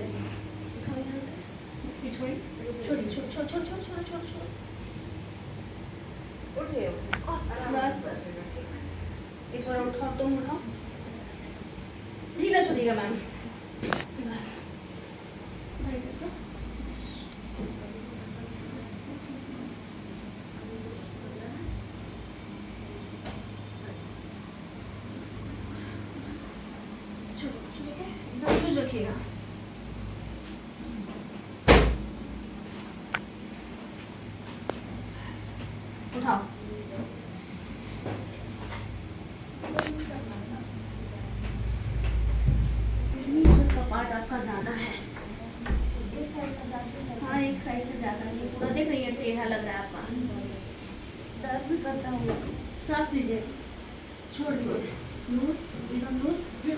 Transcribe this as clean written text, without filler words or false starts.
करिए। उठाओ यहाँ से, फिर छोड़ी छोड़ी छोड़ छोड़ छोड़ छोड़ छोड़ छोड़ छोड़। उठ गए बस बस, एक बार उठाओ, तुम उठाओ, ढीला छोड़िएगा मैम, बस भाई तो सो। लूज रखिएगा। उठाओ, का पार्ट आपका ज़्यादा है। हाँ, एक साइड से ज़्यादा नहीं, पूरा देख रही है, टेढ़ा लग रहा है आपका, दर्द भी करता होगा। सांस लीजिए, छोड़ दीजिए, लूज, एकदम लूज, फिर